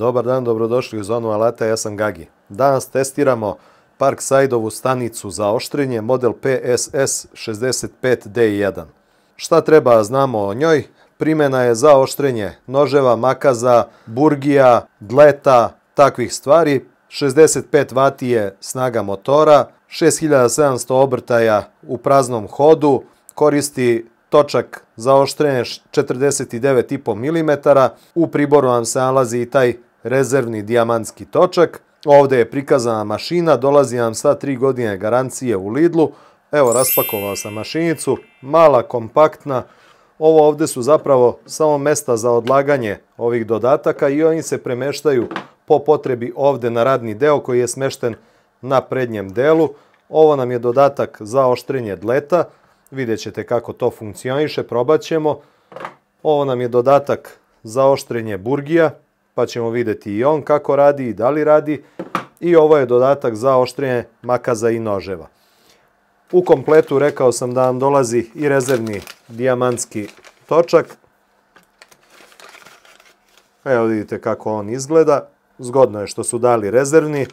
Dobar dan, dobrodošli u Zonu alata, ja sam Gagi. Danas testiramo Parkside-ovu stanicu za oštrenje model PSS 65D1. Šta treba znamo o njoj? Primjena je za oštrenje noževa, makaza, burgija, dleta, takvih stvari. 65 W je snaga motora, 6700 obrtaja u praznom hodu, koristi točak za oštrenje 49,5 mm. U priboru vam se nalazi i taj rezervni dijamantski točak. Ovdje je prikazana mašina, dolazi vam sa 3 godine garancije u Lidlu. Evo, raspakovao sam mašinicu, mala, kompaktna. Ovo ovdje su zapravo samo mesta za odlaganje ovih dodataka i oni se premeštaju po potrebi ovdje na radni deo koji je smešten na prednjem delu. Ovo nam je dodatak za oštrenje dleta. Vidjet ćete kako to funkcioniše, probat ćemo. Ovo nam je dodatak za oštrenje burgija, pa ćemo vidjeti i on kako radi i da li radi. I ovo je dodatak za oštrenje makaza i noževa. U kompletu rekao sam da nam dolazi i rezervni dijamantski točak. Evo vidite kako on izgleda. Zgodno je što su dali rezervni.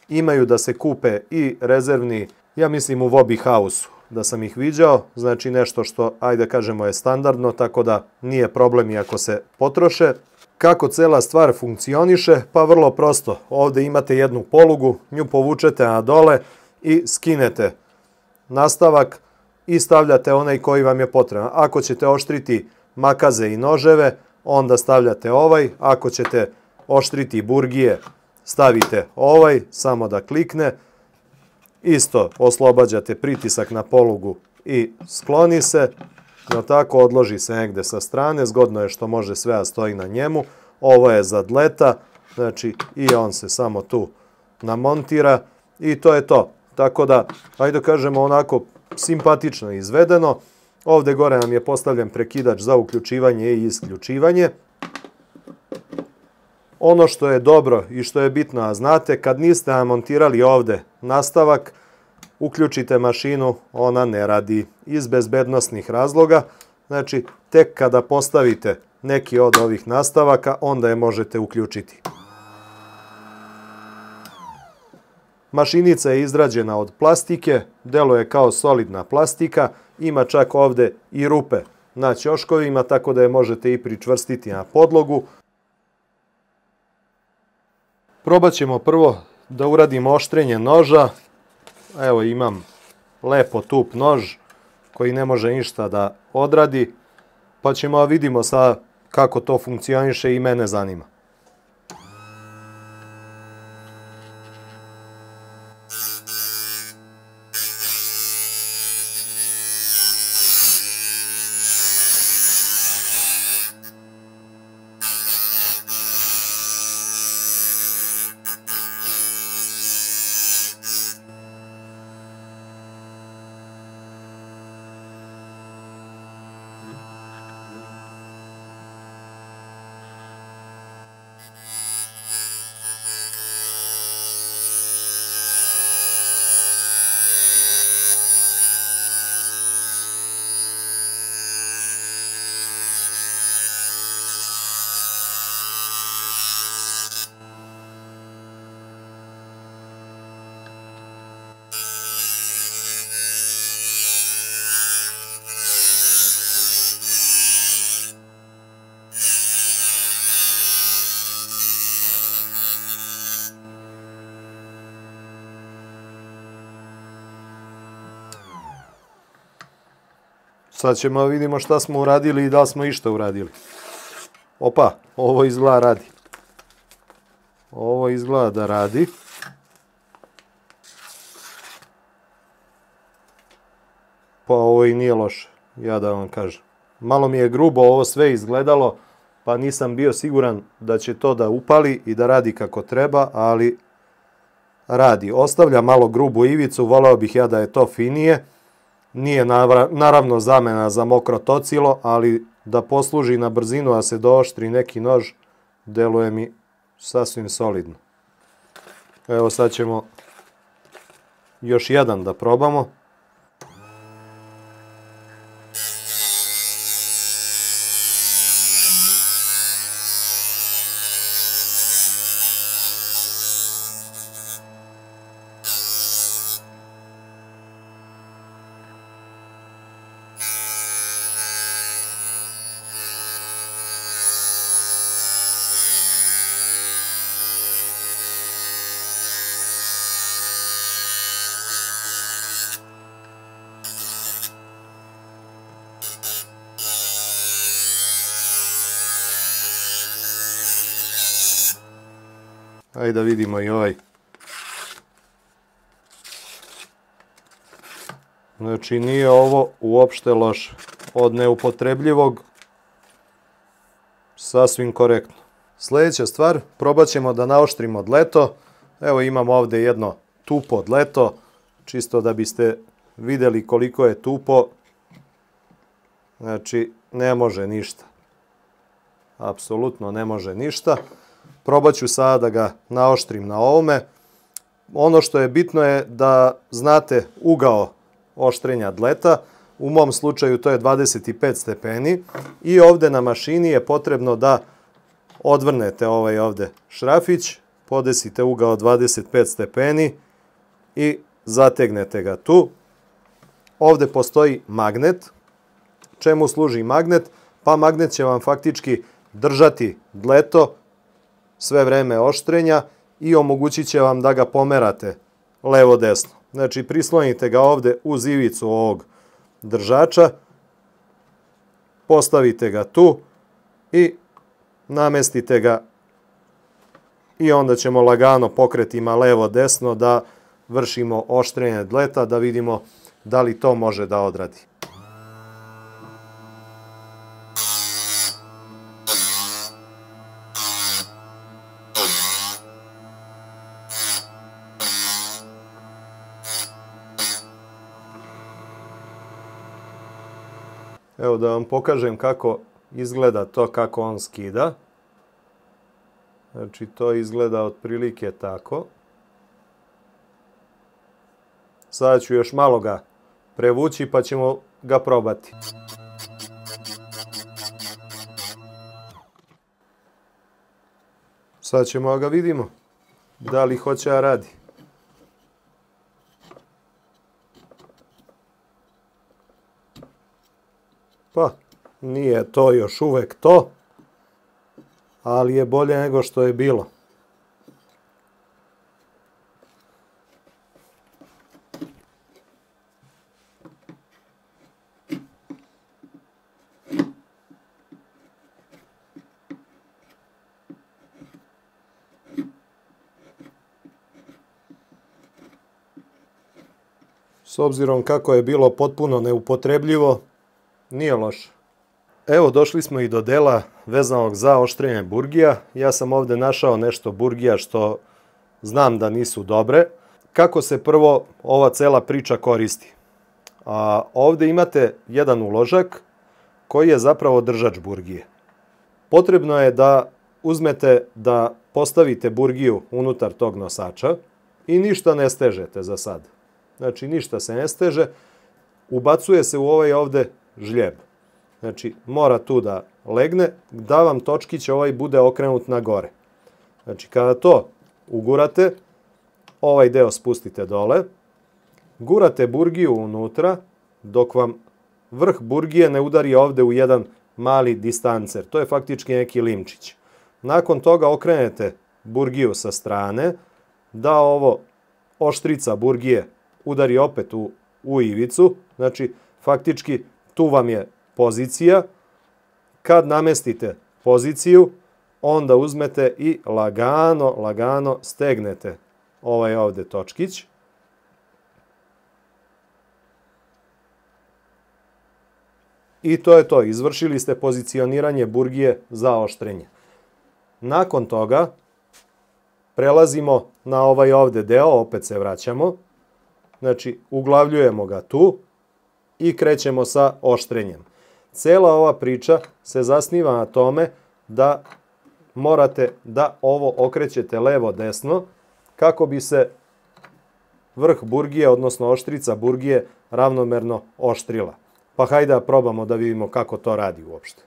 Imaju da se kupe i rezervni, ja mislim u Wobby House-u da sam ih viđao. Znači nešto što, ajde kažemo, je standardno, tako da nije problem i ako se potroše. Kako cela stvar funkcioniše? Pa vrlo prosto. Ovdje imate jednu polugu, nju povučete na dole i skinete nastavak i stavljate onaj koji vam je potreban. Ako ćete oštriti makaze i noževe, onda stavljate ovaj. Ako ćete oštriti burgije, stavite ovaj, samo da klikne. Isto oslobađate pritisak na polugu i skloni se. No tako, odloži se negde sa strane. Zgodno je što može sve da stoji na njemu. Ovo je za dleta, znači i on se samo tu namontira i to je to. Tako da, ajde kažemo, onako simpatično izvedeno. Ovdje gore nam je postavljen prekidač za uključivanje i isključivanje. Ono što je dobro i što je bitno, a znate, kad niste namontirali ovdje nastavak, uključite mašinu, ona ne radi iz bezbednosnih razloga. Znači, tek kada postavite neki od ovih nastavaka, onda je možete uključiti. Mašinica je izrađena od plastike, deluje kao solidna plastika, ima čak ovdje i rupe na ćoškovima, tako da je možete i pričvrstiti na podlogu. Probat ćemo prvo da uradimo oštrenje noža. Evo, imam lepo tup nož koji ne može ništa da odradi, pa ćemo vidimo sad kako to funkcioniše i mene zanima. Sad ćemo vidimo šta smo uradili i da li smo išta uradili. Opa, ovo izgleda radi. Ovo izgleda da radi. Pa ovo i nije loše, ja da vam kažem. Malo mi je grubo ovo sve izgledalo, pa nisam bio siguran da će to da upali i da radi kako treba, ali radi. Ostavlja malo grubu ivicu, voleo bih ja da je to finije. Nije naravno zamena za mokro tocilo, ali da posluži na brzinu, a se dooštri neki nož, deluje mi sasvim solidno. Evo sad ćemo još jedan da probamo. Ajde da vidimo i ovaj. Znači nije ovo uopšte loše. Od neupotrebljivog sasvim korektno. Sljedeća stvar, probat ćemo da naoštrimo dleto. Evo imam ovdje jedno tupo dleto, čisto da biste vidjeli koliko je tupo. Znači ne može ništa. Apsolutno ne može ništa. Probat ću sada da ga naoštrim na ovome. Ono što je bitno je da znate ugao oštrenja dleta. U mom slučaju to je 25 stepeni i ovdje na mašini je potrebno da odvrnete ovaj ovdje šrafić, podesite ugao 25 stepeni i zategnete ga tu. Ovdje postoji magnet. Čemu služi magnet? Pa magnet će vam faktički držati dleto sve vreme oštrenja i omogućit će vam da ga pomerate levo-desno. Znači prislonite ga ovdje uz ivicu ovog držača, postavite ga tu i namestite ga i onda ćemo lagano pokretima levo-desno da vršimo oštrenje dleta, da vidimo da li to može da odradi. Evo da vam pokažem kako izgleda to, kako on skida. Znači to izgleda otprilike tako. Sada ću još malo ga prevući pa ćemo ga probati. Sad ćemo ga vidimo da li hoće da radi. Pa, nije to još uvek to, ali je bolje nego što je bilo. S obzirom kako je bilo potpuno neupotrebljivo, nije loše. Evo došli smo i do dela vezanog za oštrenje burgija. Ja sam ovdje našao nešto burgija što znam da nisu dobre. Kako se prvo ova cela priča koristi? Ovdje imate jedan uložak koji je zapravo držač burgije. Potrebno je da uzmete da postavite burgiju unutar tog nosača i ništa ne stežete za sad. Znači ništa se ne steže, ubacuje se u ovaj ovdje žljeb. Znači mora tu da legne, da vam točkić ovaj bude okrenut na gore. Znači kada to ugurate, ovaj deo spustite dole, gurate burgiju unutra dok vam vrh burgije ne udari ovdje u jedan mali distancer. To je faktički neki limčić. Nakon toga okrenete burgiju sa strane, da ovo oštrica burgije udari opet u ivicu. Znači faktički tu vam je pozicija. Kad namestite poziciju, onda uzmete i lagano stegnete ovaj ovdje točkić. I to je to. Izvršili ste pozicioniranje burgije za oštrenje. Nakon toga prelazimo na ovaj ovdje deo, opet se vraćamo. Znači uglavljujemo ga tu i krećemo sa oštrenjem. Cela ova priča se zasniva na tome da morate da ovo okrećete levo-desno kako bi se vrh burgije, odnosno oštrica burgije, ravnomerno oštrila. Pa hajde da probamo da vidimo kako to radi uopšte.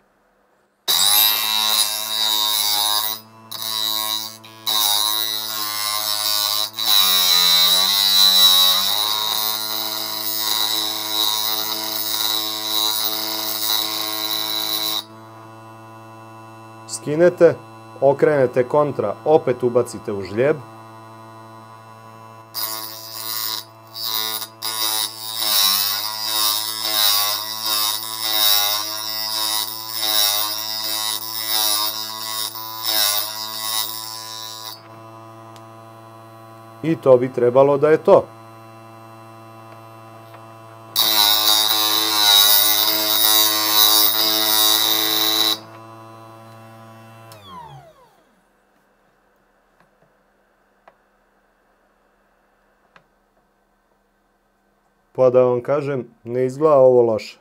Skinete, okrenete kontra, opet ubacite u žljeb. I to bi trebalo da je to. Pa da vam kažem, ne izgleda ovo loše.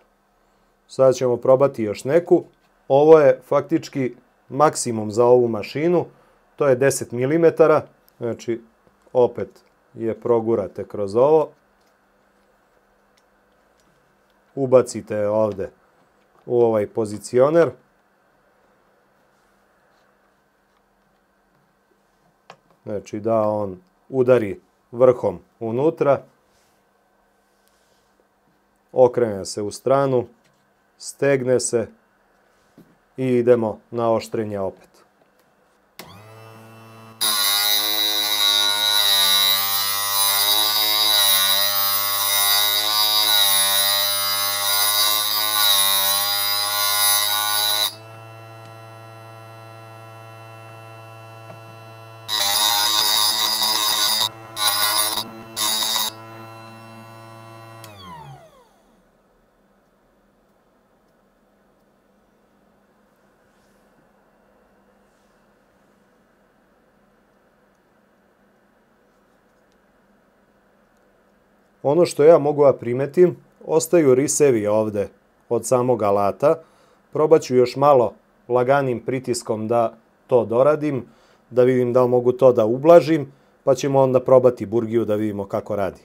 Sad ćemo probati još neku. Ovo je faktički maksimum za ovu mašinu. To je 10 mm. Znači, opet je progurate kroz ovo. Ubacite ovdje u ovaj pozicioner. Znači da on udari vrhom unutra. Okrene se u stranu, stegne se i idemo na oštrenje opet. Ono što ja mogu da primetim, ostaju risevi ovdje od samog alata. Probat ću još malo laganim pritiskom da to doradim, da vidim da li mogu to da ublažim, pa ćemo onda probati burgiju da vidimo kako radi.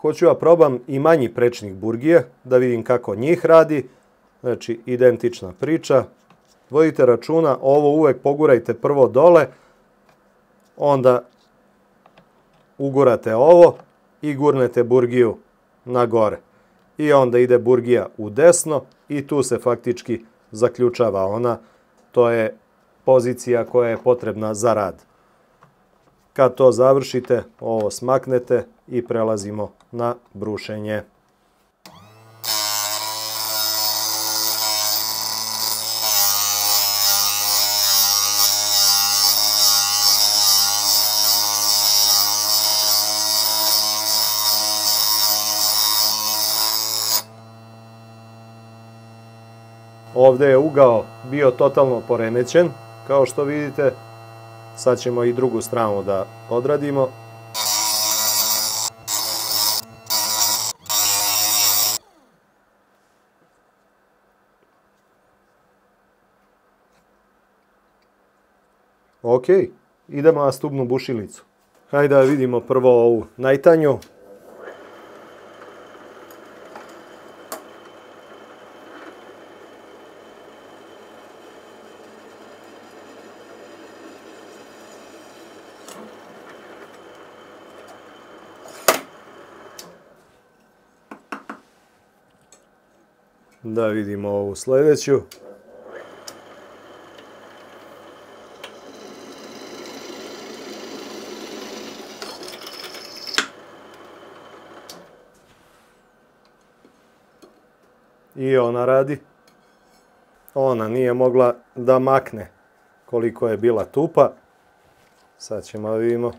Hoću da probam i manji prečnik burgije, da vidim kako njih radi. Znači, identična priča. Vodite računa, ovo uvek pogurajte prvo dole, onda ugurate ovo i gurnete burgiju na gore. I onda ide burgija u desno i tu se faktički zaključava ona. To je pozicija koja je potrebna za rad. Kad to završite, ovo smaknete i prelazimo na brušenje. Ovdje je ugao bio totalno poremećen, kao što vidite. Sad ćemo i drugu stranu da odradimo. Ok, idemo na stubnu bušilicu. Hajde da vidimo prvo ovu najtanju. Da vidimo ovu sljedeću. I ona radi. Ona nije mogla da makne koliko je bila tupa. Sad ćemo da vidimo.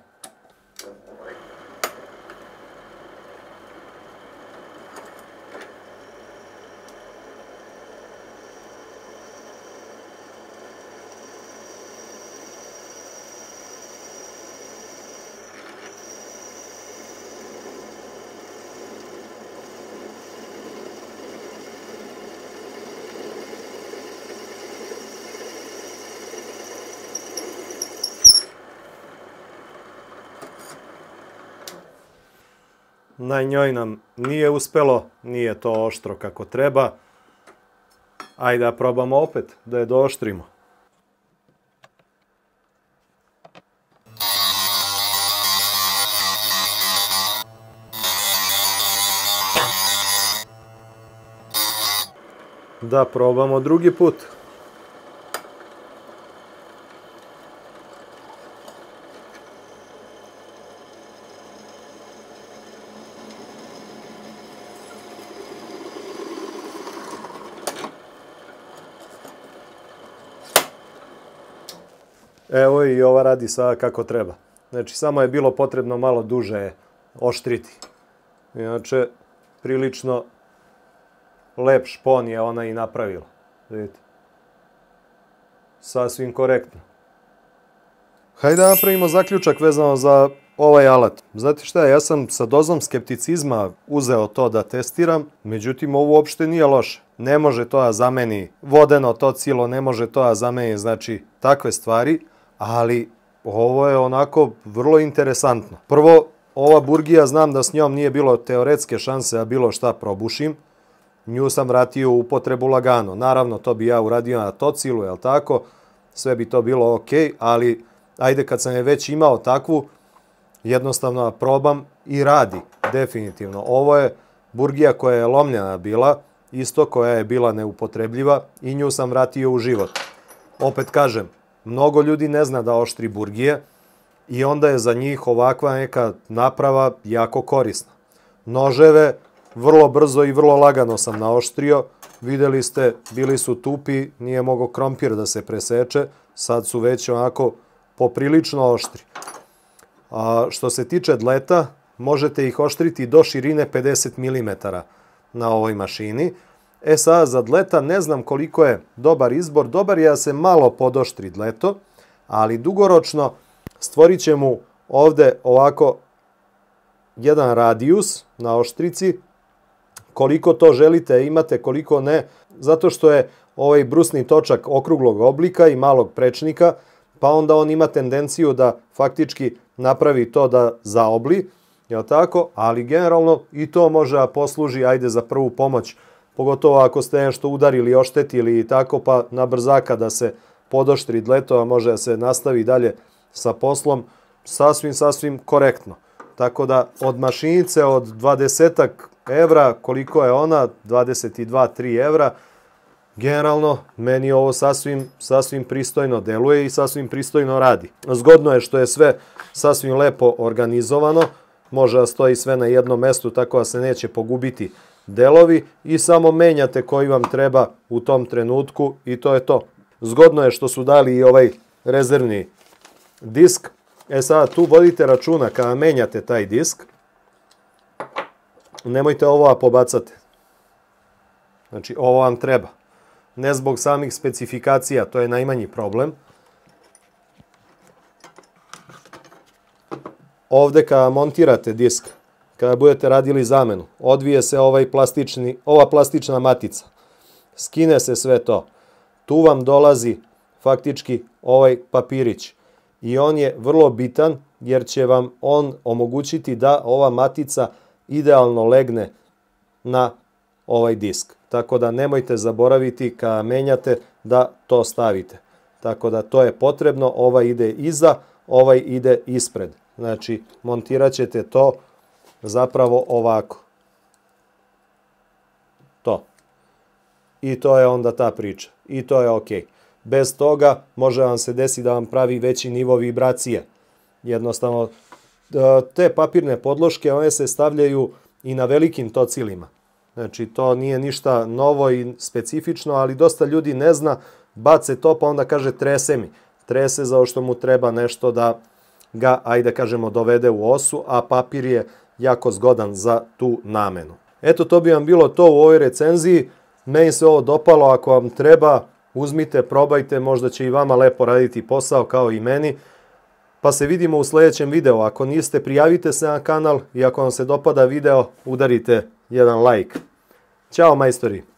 Na njoj nam nije uspelo, nije to oštro kako treba. Ajde da probamo opet, da je dooštrimo. Da probamo drugi put. Evo i ova radi sada kako treba. Znači, samo je bilo potrebno malo duže oštriti. Inače, prilično lep špon je ona i napravila. Vidite. Sasvim korektno. Hajde da napravimo zaključak vezano za ovaj alat. Znate šta, ja sam sa dozom skepticizma uzeo to da testiram, međutim ovo uopšte nije loše. Ne može to da zameni vodeno tocilo, ne može to da zameni, znači, takve stvari, ali ovo je onako vrlo interesantno. Prvo, ova burgija, znam da s njom nije bilo teoretske šanse da bilo šta probušim. Nju sam vratio u upotrebu lagano. Naravno, to bi ja uradio na tocilu, jel tako? Sve bi to bilo ok, ali ajde kad sam je već imao takvu, jednostavno probam i radi, definitivno. Ovo je burgija koja je lomljena bila, isto koja je bila neupotrebljiva i nju sam vratio u život. Opet kažem, mnogo ljudi ne zna da oštri burgije i onda je za njih ovakva neka naprava jako korisna. Noževe vrlo brzo i vrlo lagano sam naoštrio. Videli ste, bili su tupi, nije mogao krompir da se preseče, sad su već onako poprilično oštri. A što se tiče dleta, možete ih oštriti do širine 50 mm na ovoj mašini. E sad, za dleta ne znam koliko je dobar izbor. Dobar je da se malo podoštri dleto, ali dugoročno stvorit će mu ovde ovako jedan radijus na oštrici. Koliko to želite imate, koliko ne, zato što je ovaj brusni točak okruglog oblika i malog prečnika, pa onda on ima tendenciju da faktički napravi to da zaobli, jel tako? Ali generalno i to može da posluži, ajde, za prvu pomoć, pogotovo ako ste nešto udarili, oštetili i tako, pa na brzaka da se podoštri dleto, a može da se nastavi dalje sa poslom, sasvim korektno. Tako da od mašinice od 20 evra, koliko je ona, 22-3 evra, generalno meni ovo sasvim pristojno deluje i sasvim pristojno radi. Zgodno je što je sve sasvim lepo organizovano, može da stoji sve na jednom mestu tako da se neće pogubiti delovi i samo menjate koji vam treba u tom trenutku i to je to. Zgodno je što su dali i ovaj rezervni disk. E sada tu vodite računa kada menjate taj disk, nemojte ovo pobacate. Znači ovo vam treba. Ne zbog samih specifikacija, to je najmanji problem. Ovde kada montirate disk, kada budete radili zamenu, odvije se ova plastična matica. Skine se sve to. Tu vam dolazi faktički ovaj papirić. I on je vrlo bitan jer će vam on omogućiti da ova matica idealno legne na ovaj disk. Tako da nemojte zaboraviti kada menjate da to stavite. Tako da to je potrebno, ovaj ide iza, ovaj ide ispred. Znači montirat ćete to zapravo ovako. To. I to je onda ta priča. I to je ok. Bez toga može vam se desiti da vam pravi veći nivo vibracije. Jednostavno, te papirne podloške, one se stavljaju i na velikim tocilima. Znači, to nije ništa novo i specifično, ali dosta ljudi ne zna, bace to pa onda kaže trese mi. Trese zato što mu treba nešto da ga, ajde kažemo, dovede u osu, a papir je jako zgodan za tu namenu. Eto, to bi vam bilo to u ovoj recenziji. Meni se ovo dopalo, ako vam treba, uzmite, probajte, možda će i vama lepo raditi posao kao i meni. Pa se vidimo u sljedećem videu. Ako niste, prijavite se na kanal i ako vam se dopada video, udarite jedan like. Ćao majstori!